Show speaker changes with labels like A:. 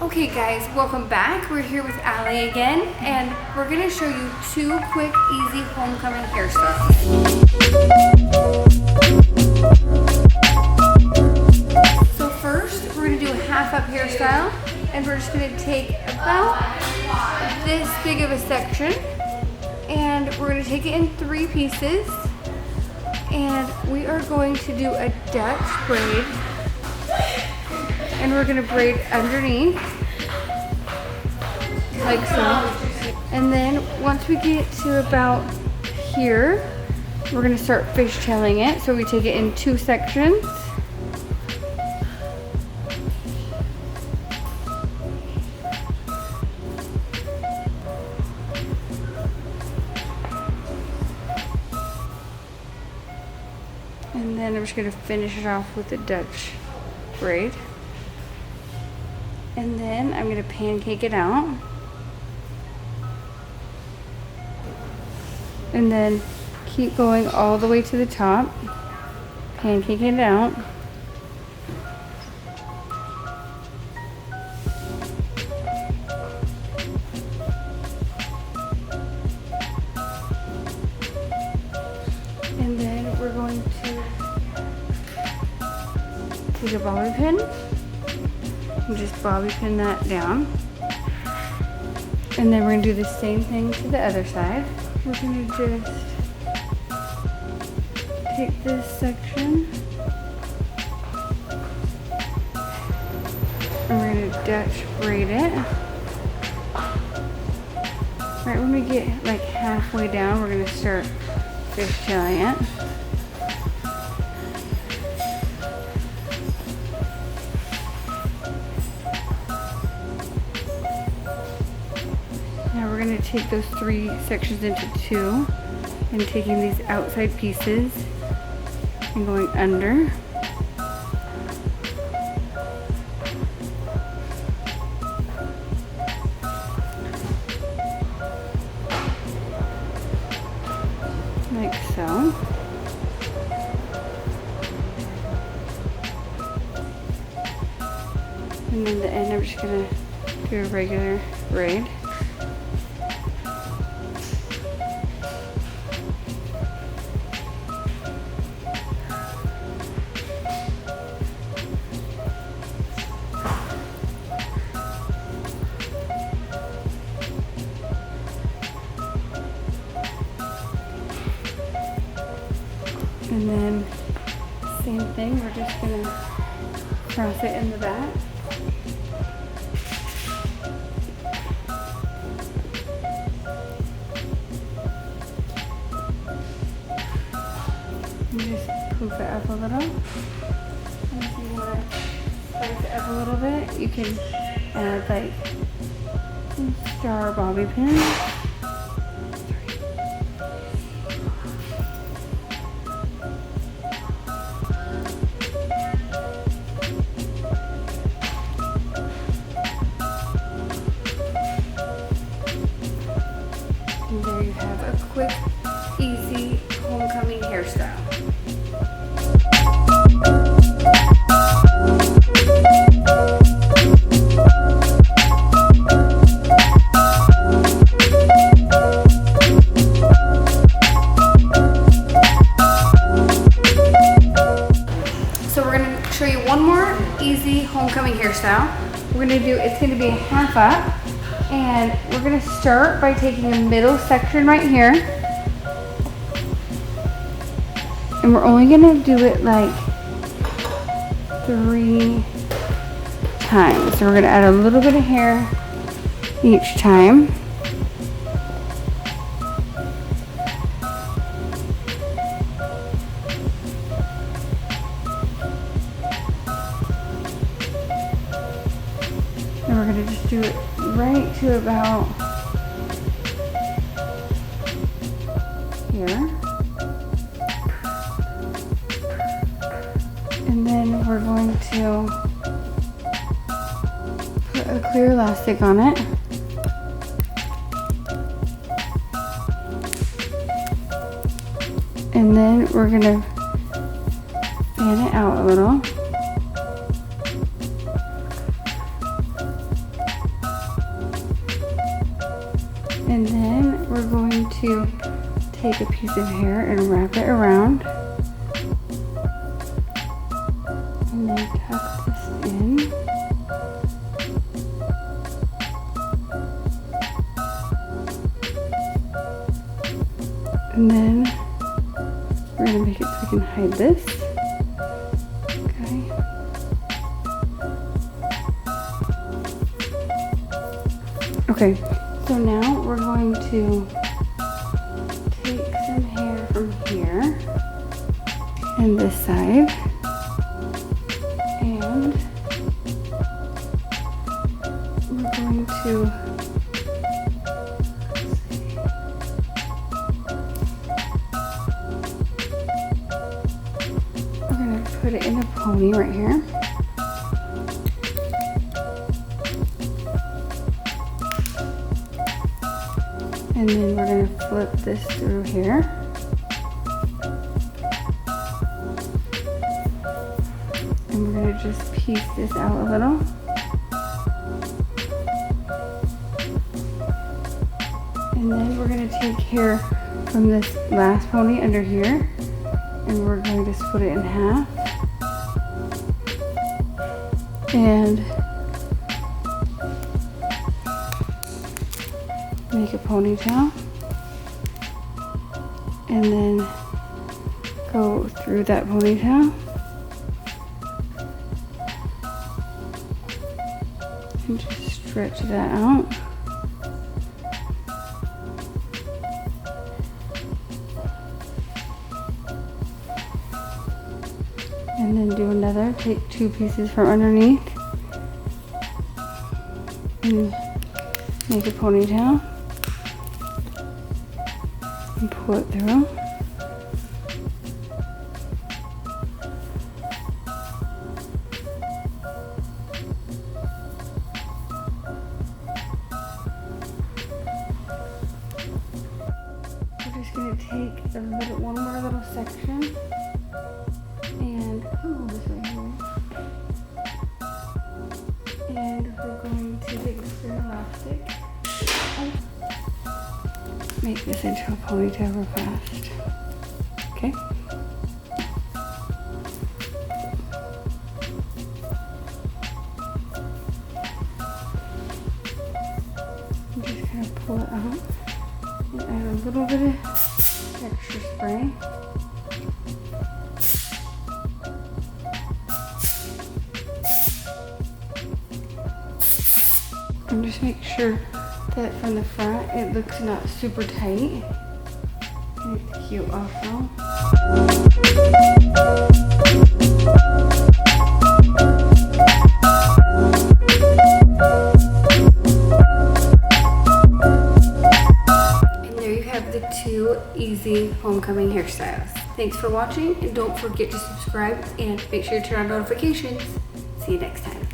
A: Okay guys, welcome back. We're here with Allie again, and we're gonna show you 2 quick, easy homecoming hairstyles. So first, we're gonna do a half-up hairstyle, and we're just gonna take about this big of a section, and we're gonna take it in 3 pieces, and we are going to do a Dutch braid. And we're gonna braid underneath, like so. And then once we get to about here, we're gonna start fishtailing it. So we take it in 2 sections. And then I'm just gonna finish it off with a Dutch braid. And then I'm gonna pancake it out. And then keep going all the way to the top. Pancake it out. And then we're going to take a bobby pin. And just bobby pin that down. And then we're gonna do the same thing to the other side. We're gonna just take this section and we're gonna Dutch braid it. Right when we get like halfway down, we're gonna start fishtailing it. Now we're going to take those 3 sections into 2 and taking these outside pieces and going under. Like so. And then the end I'm just going to do a regular braid. And then same thing, we're just gonna cross it in the back. And just poof it up a little. And if you wanna spice it up a little bit, you can add like some star bobby pins. And there you have a quick, easy homecoming hairstyle. So we're going to show you one more easy homecoming hairstyle. It's going to be a half up. And we're going to start by taking the middle section right here. And we're only going to do it like 3 times. So we're going to add a little bit of hair each time. And we're going to just do it right to about here. And then we're going to put a clear elastic on it. And then we're going to fan it out a little. And then we're going to take a piece of hair and wrap it around. And then tuck this in. And then we're gonna make it so we can hide this. Okay, so now we're going to take some hair from here and this side, and we're going to put it in a pony right here. And then we're going to flip this through here. And we're going to just piece this out a little. And then we're going to take hair from this last pony under here, and we're going to split it in half. And make a ponytail, and then go through that ponytail and just stretch that out. And then do another, take two pieces from underneath and make a ponytail. And pull it through. We're just going to take one more little section and this right here. And we're going to take a spare elastic. Make this into a ponytail real fast. Okay? And just kind of pull it out and add a little bit of extra spray. And just make sure that from the front it looks not super tight. And it's cute also. And there you have the 2 easy homecoming hairstyles. Thanks for watching, and don't forget to subscribe and make sure to turn on notifications. See you next time.